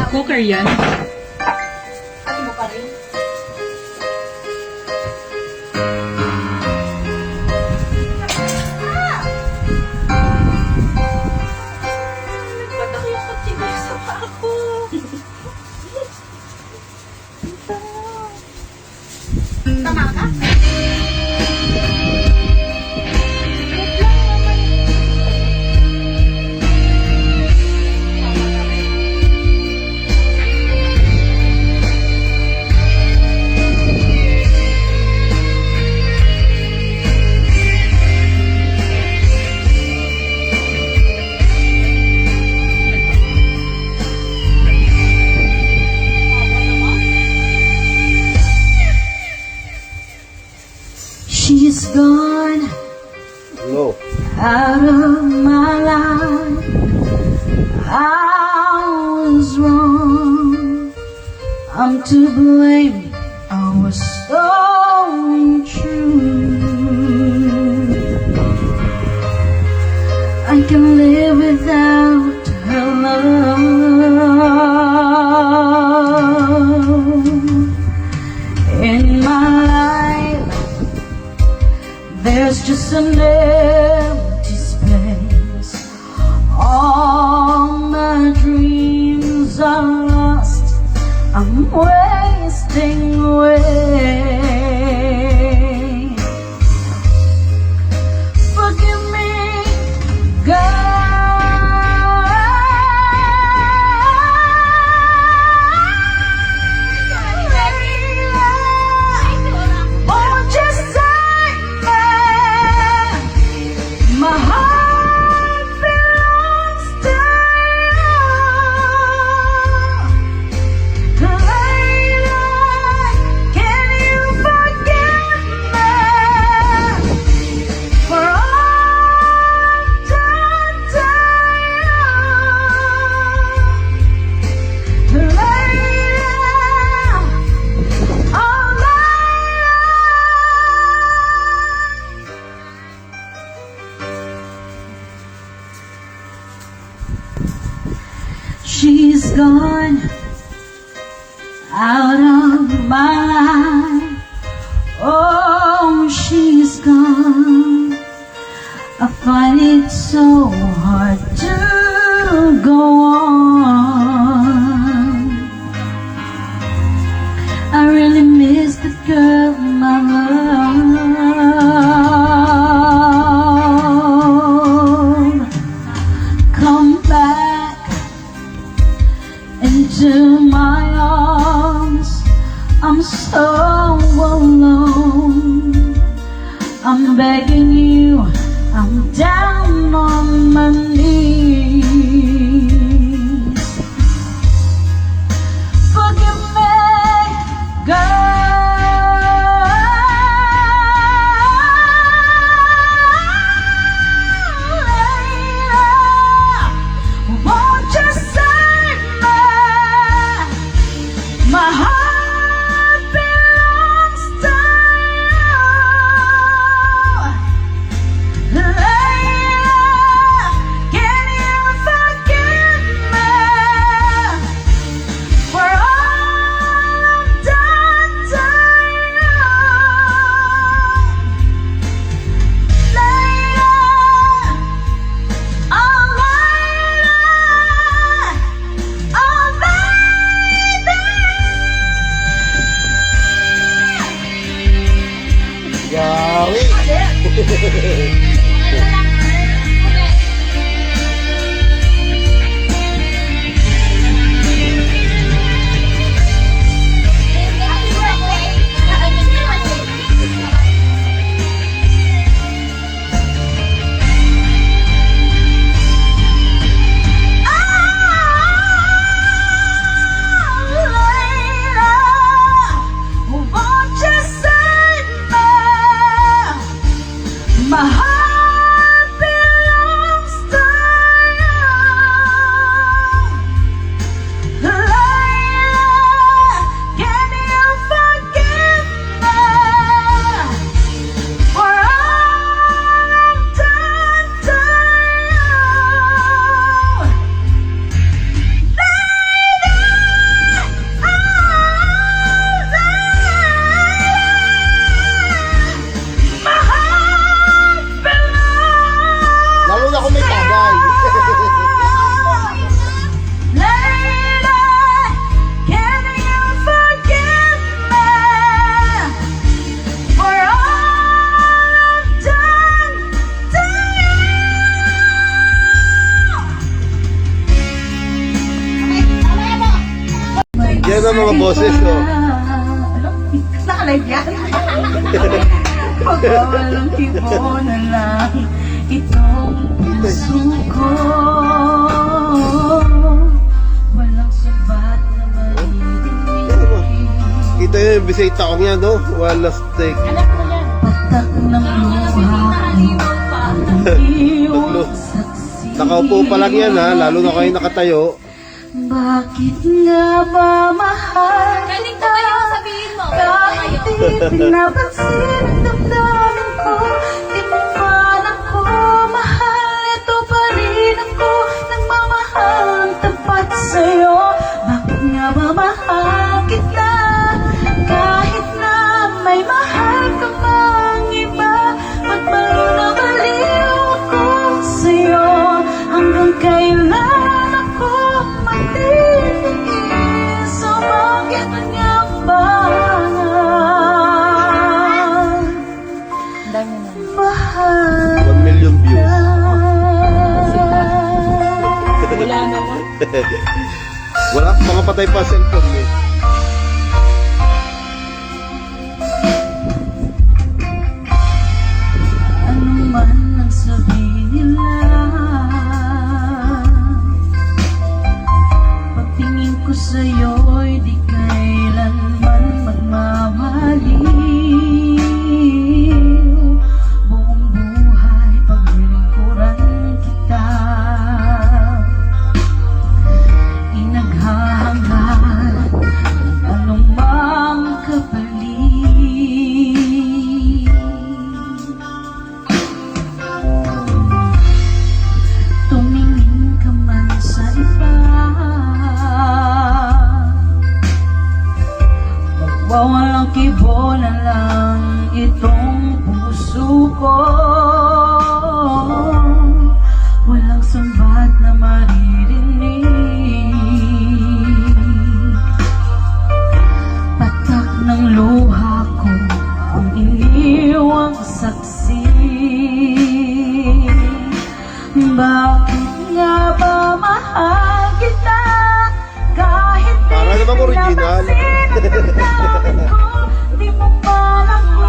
Cooker yan. Ano mo pa rin? Nagpatak yung kutsilyo sa paa ko. Tama ka? She's gone Hello. out of my life. I was wrong. I'm to blame. I was so untrue. I can live without her love in my life. There's just an empty space. All my dreams are lost. I'm wasting away. Forgive me, God. Oh, just take me. My heart belongs to you. Later, can you forgive me for all I've done to you? Later, oh she's gone out of my life. Oh, she's gone. I find it so hard to go on. I really miss the girl, my love. Come back into my arms. I'm so alone. I'm begging you, I'm down on my knees. na mga boses, oh. Nakalive yan. Pagkawalang kibo na lang itong puso ko. Walang sabat na maririnig. Kita yung bisita ko niya, no? Wala steak. Anak mo yan. Patak ng luha ko. Iyong saksi. Nakaupo pa lang yan, ha? Lalo na kayo nakatayo. Bakit nga ba mahal Pwede ko kayo sabihin mo. kahit di pinapansin ang damdamin ko? Di mo man ako mahal, ito pa rin ako nagmamahal ang tapat sa'yo. Bakit nga ba mahal kita kahit na may mahal ka mang iba? Ba't baliw na baliw ako sa'yo? Hanggang kailan ako magtitiis? So bakit nga ba mahal 1 million views. Wala naman. Wala, mga patay pa cellphone mo. Ano man ang sabihin nila, pagtingin ko sa'yo'y di kailanman magmamaliw. Buong buhay paglilingkuran kita, inaghahangad anumang kapalit. Tumingin ka man sa iba, magwawalang kibo na lang itong puso ko. Walang sambat na maririnig. Patak ng luha ko ang iniwang saksi. Bakit nga ba mahal kita kahit di Para namang original. pinapansin ang damdamin ko? Di mo man ako